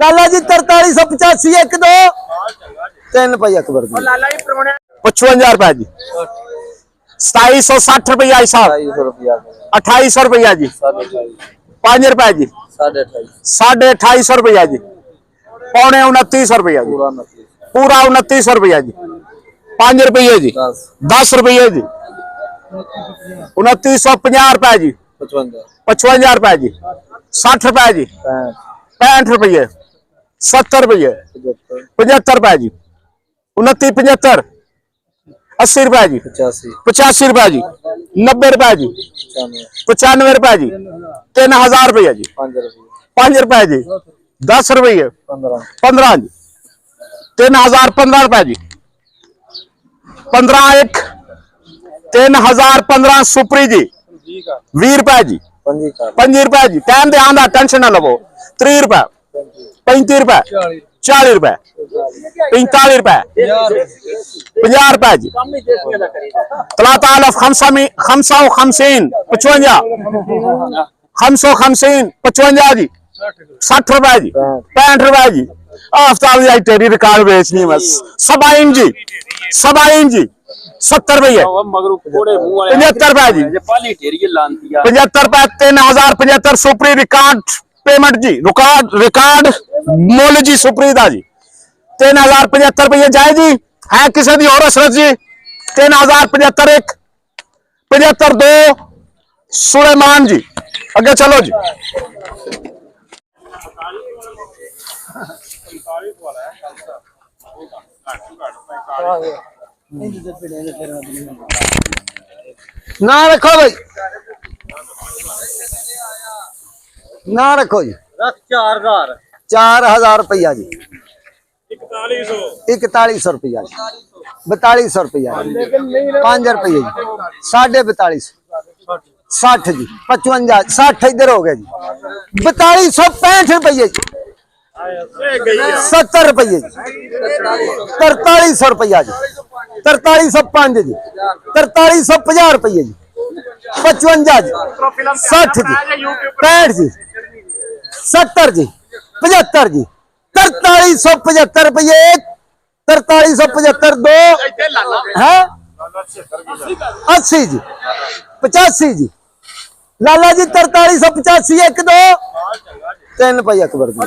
लाला जी 4385 1 2 3 रुपये अकबर जी। 55 रुपए जी। 2760 रुपया साहब। 2800 रुपया जी। 5 रुपए जी। 2850 रुपया जी। पौने 2900 रुपया जी। पूरा 2900 रुपया जी। 5 रुपये जी। 10 रुपये जी। 2950 रुपए जी। 55 रुपए जी। 60 रुपए जी। 65 रुपये। 70 रुपये। 75 रुपए जी। 2975। 80 रुपए जी। 85 रुपए जी। 90 रुपए जी। 95 रुपए जी। 3000 रुपया जी। 5 रुपए जी। 10 रुपये। 15 जी। 3015 रुपए जी। 15 1 3015 सुपरी जी। 20 रुपए जी। 25 रुपए जी। टाइम दे आंदा टेंशन ना लवो। 30 रुपए। 35 रुपए। 40 रुपए। 45 रुपए। 50 रुपए जी। 55 55 जी। 60 रुपए जी। 65 रुपए जी। आफ्ताब जी तेरी रिकॉर्ड बेचनी है बस। 27 जी। 27 जी। 70 रुपये। 75 रुपए जी। 75 रुपए। 3075 सुपरी रिकॉर्ड पेमेंट जी। रिकॉर्ड मोल जी सुपरी दा जी। 3075 रुपये जाए जी। है किसी दी और असरत जी। 3075 1 75 2 सुलेमान जी। अगे चलो जी। ना रखो भाई, ना रखो जी। 4000 रुपया जी। 4100 रुपया जी। 4200 रुपया 5 रुपये जी। 4250 60 जी। 55 60 इधर हो गया जी। 4265 रुपये जी। 70 रुपये जी। 4300 रुपया जी। 4305 जी। 4350 रुपये जी। 55 जी। 60 जी। 65 जी। 70 जी। 75 जी। 4375 रुपये। 4375 2 है 80 जी। 85 जी। लाला जी 4385 1 2 3 रुपये अकबर जी।